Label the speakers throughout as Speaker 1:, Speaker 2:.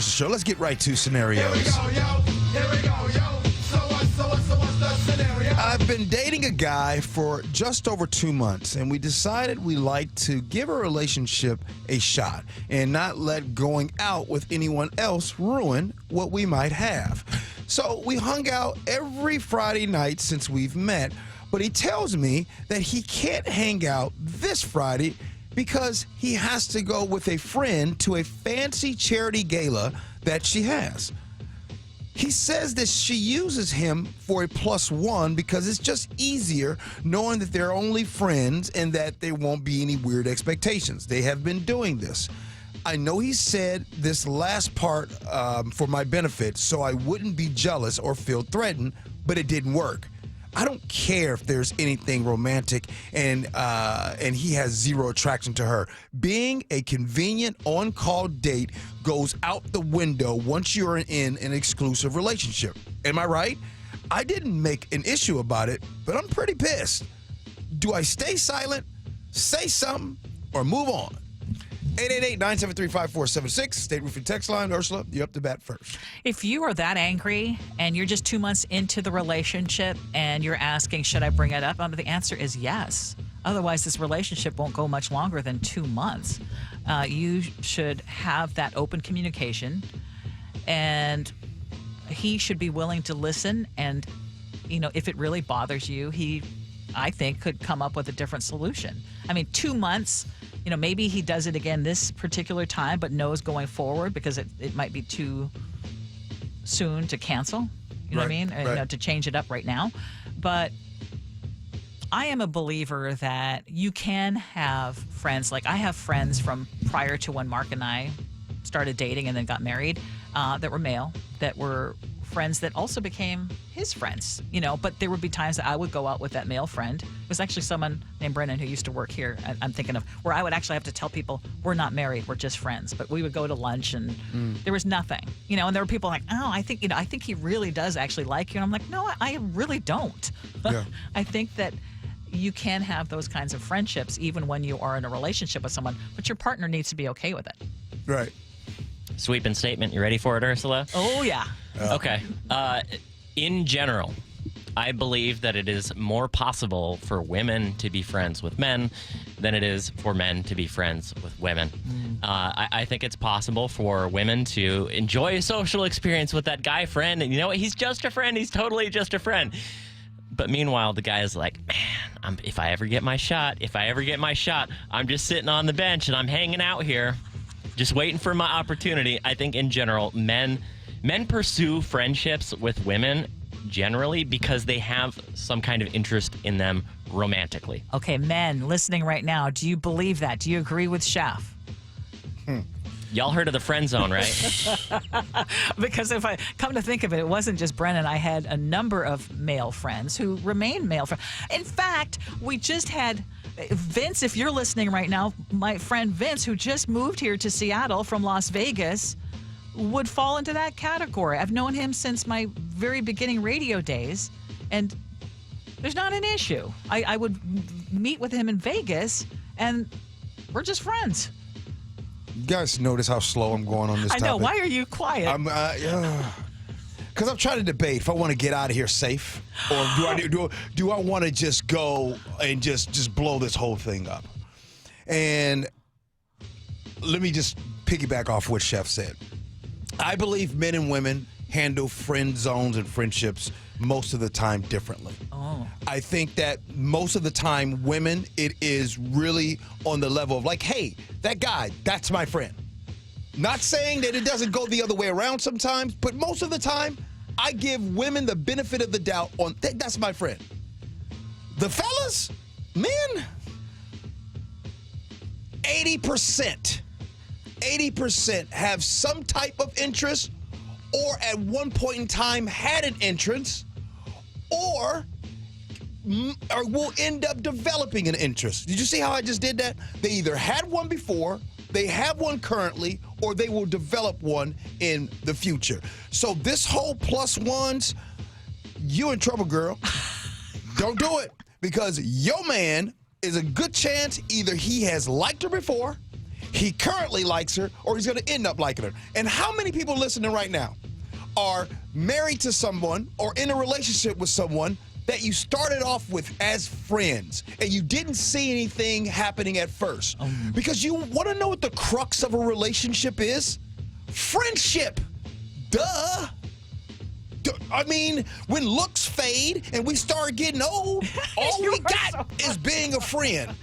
Speaker 1: Show. Let's get right to scenarios.
Speaker 2: Here we go, yo. Here we go, yo. So what's the scenario?
Speaker 1: I've been dating a guy for just over 2 months, and we decided we like to give a relationship a shot and not let going out with anyone else ruin what we might have. So we hung out every Friday night since we've met, but he tells me that he can't hang out this Friday because he has to go with a friend to a fancy charity gala that she has. He says that she uses him for a +1 because it's just easier knowing that they're only friends and that there won't be any weird expectations. They have been doing this. I know he said this last part for my benefit so I wouldn't be jealous or feel threatened, but it didn't work. I don't care if there's anything romantic and he has zero attraction to her. Being a convenient on-call date goes out the window once you're in an exclusive relationship. Am I right? I didn't make an issue about it, but I'm pretty pissed. Do I stay silent, say something, or move on? 888-973-5476, State Roofing text line. Ursula, you're up to bat first.
Speaker 3: If you are that angry and you're just 2 months into the relationship and you're asking, should I bring it up? The answer is yes. Otherwise, this relationship won't go much longer than 2 months. You should have that open communication, and he should be willing to listen. And, if it really bothers you, I think, could come up with a different solution. 2 months. Maybe he does it again this particular time, but knows going forward because it might be too soon to cancel. You know what I mean?
Speaker 1: Right.
Speaker 3: To change it up right now. But I am a believer that you can have friends. Like I have friends from prior to when Mark and I started dating and then got married that were male, that were friends that also became his friends, but there would be times that I would go out with that male friend. It was actually someone named Brennan who used to work here, I'm thinking of, where I would actually have to tell people, we're not married, we're just friends. But we would go to lunch and there was nothing, and there were people like, oh, I think he really does actually like you. And I'm like, no, I really don't.
Speaker 1: Yeah.
Speaker 3: I think that you can have those kinds of friendships even when you are in a relationship with someone, but your partner needs to be okay with it.
Speaker 1: Right.
Speaker 4: Sweeping statement. You ready for it, Ursula?
Speaker 3: Oh, yeah.
Speaker 4: Okay. In general, I believe that it is more possible for women to be friends with men than it is for men to be friends with women. I think it's possible for women to enjoy a social experience with that guy friend. And you know what? He's just a friend. He's totally just a friend. But meanwhile, the guy is like, man, if I ever get my shot, I'm just sitting on the bench and I'm hanging out here, just waiting for my opportunity. I think in general, men pursue friendships with women generally because they have some kind of interest in them romantically.
Speaker 3: Okay, men listening right now, do you believe that? Do you agree with Chef?
Speaker 4: Y'all heard of the friend zone, right?
Speaker 3: Because if I come to think of it, it wasn't just Brennan. I had a number of male friends who remain male friends. In fact, we just had Vince, if you're listening right now, my friend Vince, who just moved here to Seattle from Las Vegas, would fall into that category. I've known him since my very beginning radio days, and there's not an issue. I would meet with him in Vegas, and we're just friends.
Speaker 1: You guys notice how slow I'm going on this topic?
Speaker 3: I know. Why are you quiet?
Speaker 1: Because I'm trying to debate if I want to get out of here safe, or do I want to just go and just blow this whole thing up? And let me just piggyback off what Chef said. I believe men and women handle friend zones and friendships most of the time differently.
Speaker 3: Oh.
Speaker 1: I think that most of the time, women, it is really on the level of like, hey, that guy, that's my friend. Not saying that it doesn't go the other way around sometimes, but most of the time, I give women the benefit of the doubt on that's my friend. The fellas, men, 80% have some type of interest, or at one point in time had an interest, or will end up developing an interest. Did you see how I just did that? They either had one before, they have one currently, or they will develop one in the future. So this whole +1s, you in trouble, girl. Don't do it, because your man is a good chance either he has liked her before, he currently likes her or he's going to end up liking her. And how many people listening right now are married to someone or in a relationship with someone that you started off with as friends and you didn't see anything happening at first? Because you want to know what the crux of a relationship is? Friendship. Duh. I mean, when looks fade and we start getting old, all we got is being a friend.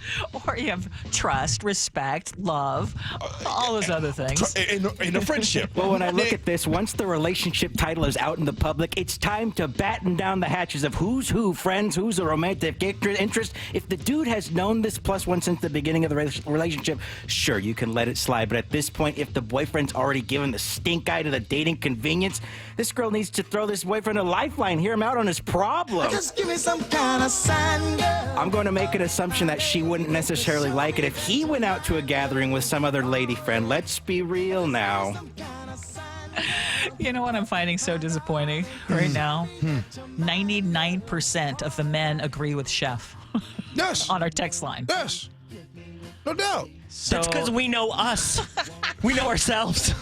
Speaker 3: Or you have trust, respect, love, all those other things.
Speaker 1: In a friendship.
Speaker 5: Well, when I look at this, once the relationship title is out in the public, it's time to batten down the hatches of who's who, friends, who's a romantic interest. If the dude has known this plus one since the beginning of the relationship, sure, you can let it slide. But at this point, if the boyfriend's already given the stink eye to the dating convenience, this girl needs to throw this boyfriend a lifeline, hear him out on his problem.
Speaker 2: Just give me some kind of sign, girl.
Speaker 5: I'm going to make an assumption that she wouldn't necessarily like it if he went out to a gathering with some other lady friend. Let's be real now.
Speaker 3: You know what I'm finding so disappointing right now? 99% of the men agree with Chef
Speaker 1: Yes.
Speaker 3: on our text line.
Speaker 1: Yes. No doubt.
Speaker 3: So
Speaker 4: It's because we know us. We know ourselves.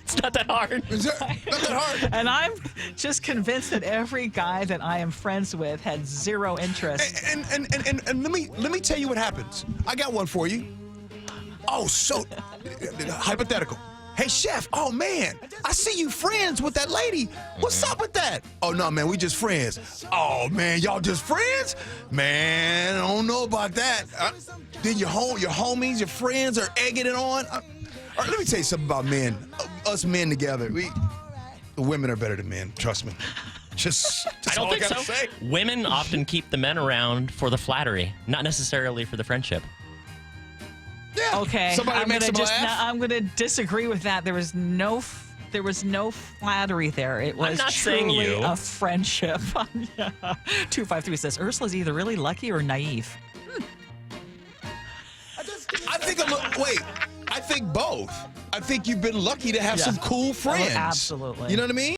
Speaker 4: It's not that hard.
Speaker 1: Is that not that hard?
Speaker 3: And I'm just convinced that every guy that I am friends with had zero interest.
Speaker 1: And let me tell you what happens. I got one for you. Oh, so hypothetical. Hey, Chef. Oh man, I see you friends with that lady. What's up with that? Oh no, man, we just friends. Oh man, y'all just friends? Man, I don't know about that. Then your homies, your friends are egging it on. All right, let me tell you something about men. Us men together, the women are better than men. Trust me. Just
Speaker 4: I don't
Speaker 1: all
Speaker 4: think
Speaker 1: I gotta
Speaker 4: so.
Speaker 1: say.
Speaker 4: Women often keep the men around for the flattery, not necessarily for the friendship.
Speaker 1: Yeah.
Speaker 3: Okay,
Speaker 1: Somebody makes them laugh.
Speaker 3: I'm going to disagree with that. There was no flattery there. It was
Speaker 4: not saying
Speaker 3: truly
Speaker 4: you.
Speaker 3: a friendship. 253 says Ursula's either really lucky or naive.
Speaker 1: I think I think both. I think you've been lucky to have
Speaker 3: Yeah.
Speaker 1: some cool friends.
Speaker 3: Absolutely.
Speaker 1: You know what I mean?